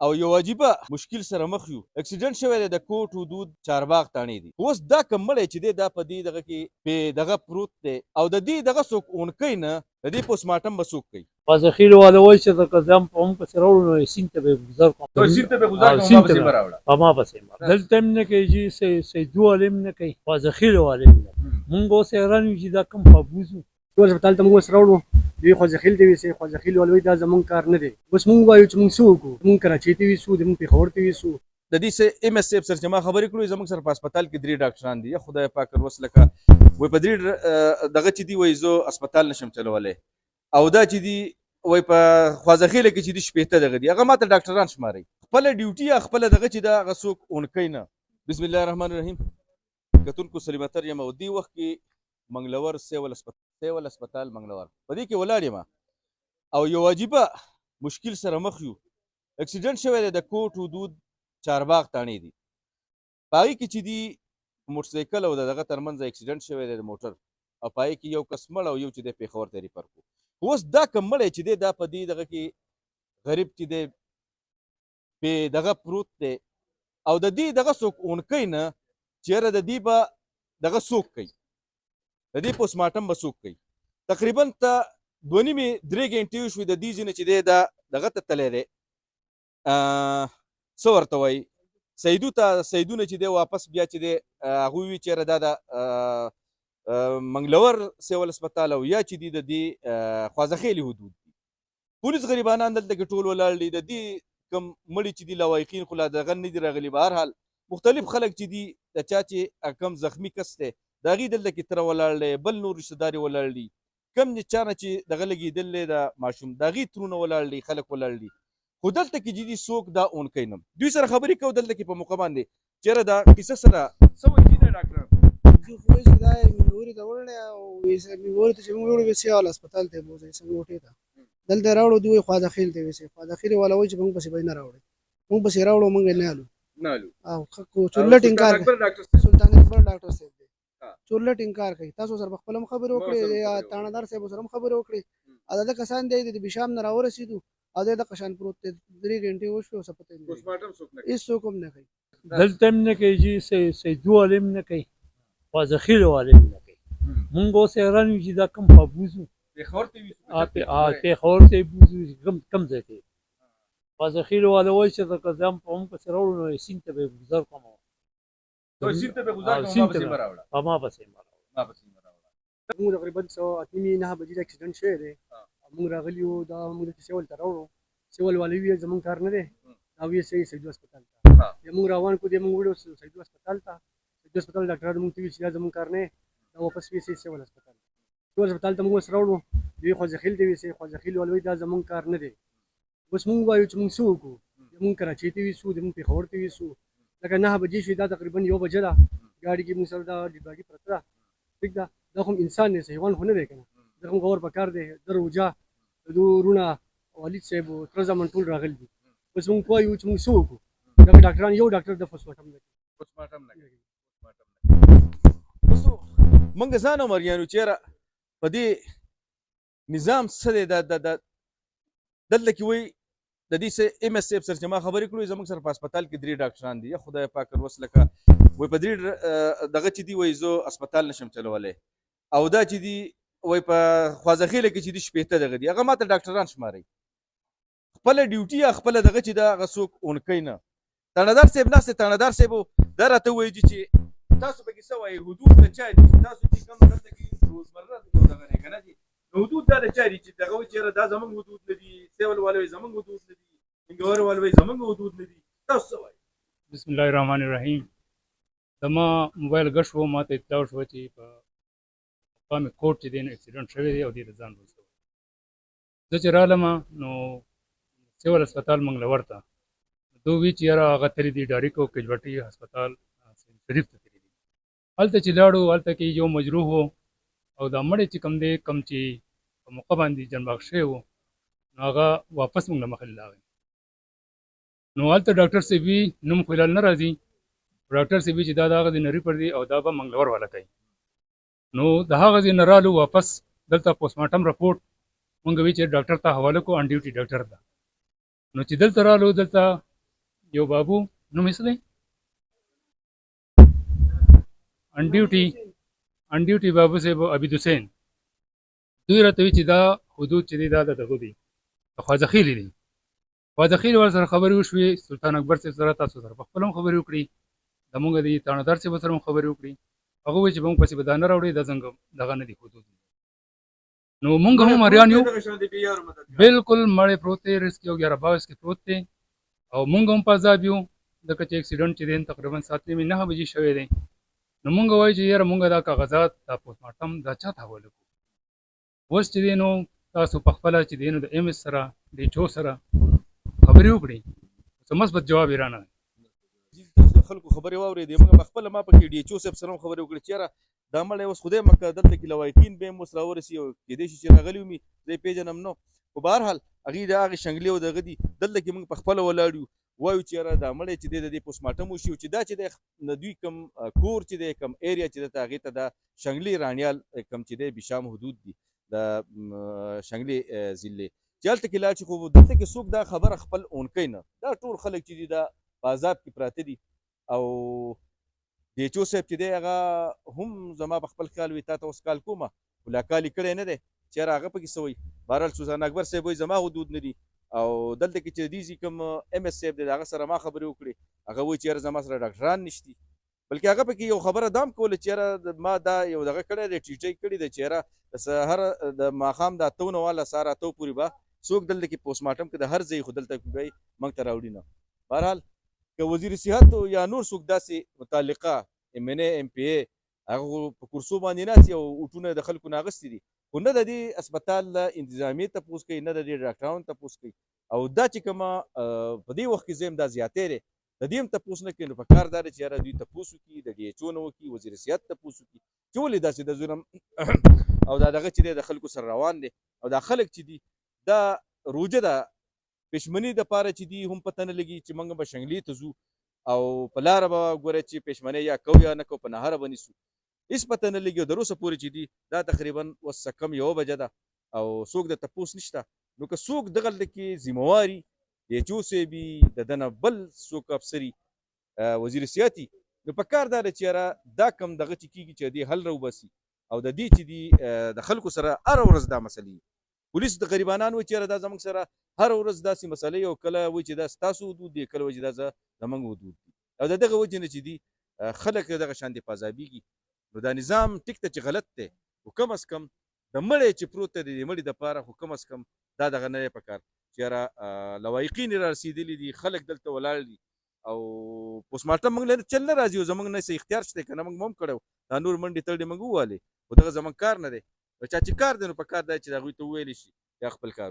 او یو عجیبه مشکل سره مخ یو. اکسیډنټ شوی دی د کوټ حدود چارباغ تاڼې دي. اوس دا کوم مړی چې دی دا په دې دغه کې پې دغه پروت دی او د دې دغه څوک اونکوي نه د دې پوسټ مارټم به څوک کوي؟ فازخیل والا وایي چې د قضام په هم پسې راوړو نو سیند ته به ګذر کوم. سیند ته به ګذر کوم، ما پسې به راوړه. ما پسې دلته هم نه کوي چې سیدو والا هم نه کوي، فازخیل والا هم نه. مونږ اوس حیران یو چې دا کوم پابوز ټول هسپتال ته موږ اوس راوړو. دوی خوځخیل ته ویسې خوځخیل والا وایي دا زمونږ کار نه دی. اوس موږ وایو چې موږ څه وکړو؟ موږ کراچۍ ته ویسو، د موږ پېښور ته ویسو. د دې سه ایم اس صاحب سره چې ما خبرې کړو زموږ سره په هسپتال کې 3 ډاکټران دي. یا خدای پاک اوس لکه وای په 3 دغه چې دی وای زه هسپتال نشم چلولای او دا چې دی وای په خوځخیل کې چې دی شپېته دغه دی هغه ماته ډاکټران شماري. خپل ډیوټي خپل دغه چې دا هغه څوک اونکوي نه. بسم الله الرحمن الرحیم. کتونکو سلیمتر یم او دې وخت کې منګلور سیول هسپتال منګلور په دې کې ولاړ یم او یو عجیبه مشکل سره مخ یو. اکسیډنټ شوی دی د کوټ حدود چارباغ تاڼې دي. په هغې کې چې دي موټرسایکل او دغه ترمنځ اکسیډنټ شوی دی د موټر او په هغې کې یو کس مړ او یو چې دی پېښور ته ریفر کړو. اوس دا کوم مړی چې دی دا په دې دغه کې غریب چې دی پې دغه پروت دی او د دې دغه څوک اونکوي نه چېرې د دې به دغه څوک کوي، د دې پوسټ مارټم به څوک کوي. تقریبا ته 2.5-3 ګنټې وشوې د دې ځینې چې دی دا دغه ته تللی دی څه ورته وایي سیدونه چې دی واپس بیا چې دی هغوی وي چېرې دا د منګلور سیول هسپتال او یا چې دي د دې خوازخیلي حدود دي. پولیس غریبانان دلته کې ټول ولاړ دي. د دې کوم مړي چې دي لوایقین خو لا دغه نه دي راغلي. به هر حال مختلف خلک چې دي د چا چې کم زخمي کس دی د هغې دلته کې تره ولاړ دی، بل نور رشته دار یې ولاړ دي، کم چا نه چې دغه لګېدل دی د ماشوم د هغې ترونه ولاړ دي، خلک ولاړ دي. خو دلته کې چې دي څوک دا اونکوي نه. دوی سره خبرې کوو دلته کې په موقع باندې چېرې دا کیسه سره څه وایي دي دا ډاکټران؟ خو چې دا مېموري ته وړلی او مېموري ته چې موږ وړو ویسې والا هسپتال ته یې بوځئ سنګوټې ته دلته یې راوړو. دوی وایي خوازخیل ته ویسې خوازخیل والا وایي چې موږ پسې به یې نه راوړئ. موږ پسې راوړو موږ یې نه الو او چورلټ انکار کوي. سلطان اکبر ډاکټر صاحب دی چورلټ انکار کوي. تاسو سره په خپله هم خبرې وکړې یا تاڼهدار صاحب سره هم خبرې وکړې او دغه کسان دی د بشام نه راورسېدو او دی دغه شان پروت دی. 3 ګنټې وشوې او څه پته یې نه هېڅ څوک هم نه کوي. دلته هم نه کوي چې سیدو والا هم نه کوي، خوازخیل والا هم نه کوي. مونږ اوس حیران یو چې دا کوم پابوز و پېښور ته یې بوځو کوم ځای ته یې. خوازخیل والا وایي چې د قضام په هم پسې راوړو نو سیند ته به یې ګذر کوم. سیند ته به ګذر کوم، ما پسې به راوړه. ما پسې موږ تقریبا 8:30-9 بجې د اکسیډنټ شوی دی. موږ راغلي یو دا موږ دلته سیول ته راوړو. سیول والا ویل زموږ کار نه دی دا ویل سیدو هسپتال ته. بیا موږ روان کړو موږ وړو سیدو هسپتال ته. سیدو هسپتال ډاکټران موږ ته ویل چې دا زموږ کار نه دا واپس ویسې سیول هسپتال. سیول هسپتال ته موږ اوس راوړو. دوی خوځخیل ته ویسې خوځخیل والا وایي دا زموږ کار نه دی. اوس موږ وایو چې موږ څه وکړو؟ موږ کراچۍ ته ویسو، د موږ پېښور ته ویسو. لکه 9 بجې شوې دا تقریبا 1 بجه ده. ګاډي کې موږ سره دا ډېډ باډي پرته ده. ټیک ده دا خو انسان دی حیوان خو نه دی که نه. دغه هم غور پکار دی. ده روجا د دو وروڼه والد صاحب تره زامن ټول راغلي دي. اوس موږ وایو چې موږ څه وکړو؟ دغه ډاکټران یو ډاکټر د پوسټ مارټم نه کوي. موږ ځان مریانو چېرې په دې نظام څه دی دلته کې وایي د دې سه ایم اس صاحب سره چې ما خبرې کړو زموږ سره په هسپتال کې 3 ډاکټران دي. یا خدای پاک اوس لکه وایي په 3 دغه چې دی وایي زه هسپتال نشم چلولی او دا چې دی وایي په خوازخیله کې چې دی شپېته دغه دي هغه ماته ډاکټران شماري. خپل ډیوټي خپل دغه چې دا هغه څوک اونکوي نه. تاڼهدار صاحب ناست دی. تاڼهدار صاحب دا راته وایي چې تاسو پکې څه وایي حدود د چا دي؟ تاسو چې کوم دلته کې روزمره دغه دی که نه دي نو حدود دا د چا دي چې دغه وایي چېرې دا زموږ حدود نه دي، سیول والا وایي زموږ حدود نه دي، منګلور والا وایي زموږ حدود نه دي. تاسو څه وایي؟ بسم الله الرحمن الرحیم. زما موبایل ګډ شو، ما ته اطلاع شوه چې په مقام کوټ چې دی نو اکسیډنټ شوی دی او دې ته ځان رسوي. زه چې رالم نو سیول هسپتال منګلور ته دوی وی چې یاره هغه تللي دي ډاریک او کجوټي هسپتال شریف ته تللي دي. هلته چې لاړو هلته کې یو مجروح و او دا مړی چې کوم دی کوم چې په موقع باندې جنباک شوی و نو هغه واپس موږ له مخې لاغی. نو هلته ډاکټر صاحب وي نوم خو نه راځي. ډاکټر صاحب چې دا د هغه ځای نه ریفر دی او دا به منګلور والا کوي. نو د هغه ځای نه رالو واپس دلته پوسټ مارټم رپورټ مونږ وی چې ډاکټر ته حواله کو ان ډیوټي ډاکټر ته. نو چې دلته رالو دلته یو بابو نوم یې څه دی ان ډیوټي بابو صاحب عبید حسین دوی راته وایي چې دا حدود چې دی دا د دغه دی د خواجه خیلي دی خواجه خیلي ورسره خبرې وشوې سلطان اکبر صاحب سره تاسو سره په خپله هم خبرې وکړي زمونږ د تاڼدار صاحب سره هم خبرې وکړي هغه وایي چې موږ پسې به دا نه راوړي دا څنګه دغه نه دي حدود نو موږ هم اریان یو بالکل مړی پروت دی رسک یو 1122 کې پروت دی او موږ هم په عذاب یو ځکه چې اکسیډنټ چې دی تقریبا ساعت نیمې 9 بجې شوی دی نو موږ وایو چې یاره موږ دا کاغذات دا پوسټ مارټم دا چا ته حواله کړو اوس چې دی نو تاسو په خپله چې دی نو د ایم ایس سره ډي ایچ او سره خبرې وکړئ څه مثبت جواب یې رانه تاسو د خلکو خبرې واورېدې موږ په خپله ما پکې ډي ایچ او صاحب سره هم خبرې وکړې چې یاره دا مړی اوس خدای مکه دلته کې لوایقین به هم اوس راورسي او کېدای شي چې راغلي ومي زه یې پېژنم نو خو بهرحال هغې د هغې شنګلې او دغه دي دلته کې موږ په خپله ولاړ یو وایو چې یاره دا مړی چې دی د دې پوسټ مارټم وشي چې دا چې دی د دوی کوم کور چې دی کوم ایریا چې دی هغې ته دا شنګلې رانیال کوم چې دی بشام حدود دي د شنګلې ضلع چې هلته کې لاړ شي خو دلته کې څوک دا خبره خپل اونکی نه دا ټول خلک چې دي دا په عذاب کې پراته دي او ډي ایچ او صاحب چې دی هغه هم زما په خپل خیال وي تا ته اوس کال کومه خو لا کال یې کړی نه دی چې یاره هغه پکې څه وایي بهرحال سلطان اکبر صاحب وایي زما حدود نه دي او دلته کې چې دیزي کوم ایم ایس صاحب دی د هغه سره ما خبرې وکړې هغه وایي چې یاره زما سره ډاکټران نشتي بلکې هغه پکې یو خبره دام کوله چې یاره ما دا یو دغه کړی دی ټیټۍ کړې ده چې یاره د سهار د ماښام د 8 نه واله سهار 8 پورې به څوک دلته کې پوسټ مارټم کې د هر ځای خو دلته به موږ ته راوړي نه بهرحال که وزیر صحت یا نور څوک داسې متعلقه ام ان اے ام پی اے هغه په کرسو باندې ناست او اوټونه د خلکو نه اخیستي دي خو نه د دې اسپتال انتظامیې تپوس کوي نه د دې ډاکټرانو تپوس کوي او دا چې کومه په دې وخت کې زه هم دا زیاتی دی د دې هم تپوس نه کوي نو په کار دا دی چې یاره دوی تپوس وکړي د ډي ایچ او نه وکړي وزیر صحت تپوس وکړي چې ولې داسې د ظلم او دا دغه چې دی د خلکو سره روان دی او دا خلک چې دي دا روجه ده پښمنۍ دپاره چې دي هم پته نه لګي چې موږ به شنګلې ته ځو او په لاره به ګوره چې پښمنۍ یا کوو یا نه کوو په نهاره به نیسو هېڅ پته نه لګي او تر اوسه پورې چې دي دا تقریبا اوس څه کم 1 بجه ده او څوک د تپوس نشته نو که څوک دغلته کې ذمواري ډي ایچ او صاحب د ده نه بل څوک افسري وزیر صحت نو په کار دا دی چې یاره دا کم دغه چې کېږي چې دې حل راوباسي او د دې چې دي د خلکو سره هره ورځ دا مسلې پولیس د غریبانان وایي چې یاره دا زموږ سره هر ورځ داسې مسلې او کله وایي چې دا ستاسو حدود دي کله وایي چې دا زموږ حدود دي او د دغه وجې نه چې دي خلک دغه شانې په عذابېږي نو دا نظام ټیک ته چې غلط دی خو کم از کم د مړی چې پروت دی د مړي دپاره خو کم از کم دا دغه نه دی پکار چې یاره لوایقین را رسېدلي دي خلک دلته ولاړ دي او پوسټ مارټم موږ له چل نه راځي او زموږ نه څه اختیار شته که نه موږ هم کړی دا نور منډې تړلې موږ ووهلې خو دغه زموږ کار نه دی چا چې کار دی نو په کار دی چې د هغوی ته وویلی شي یا خپل کار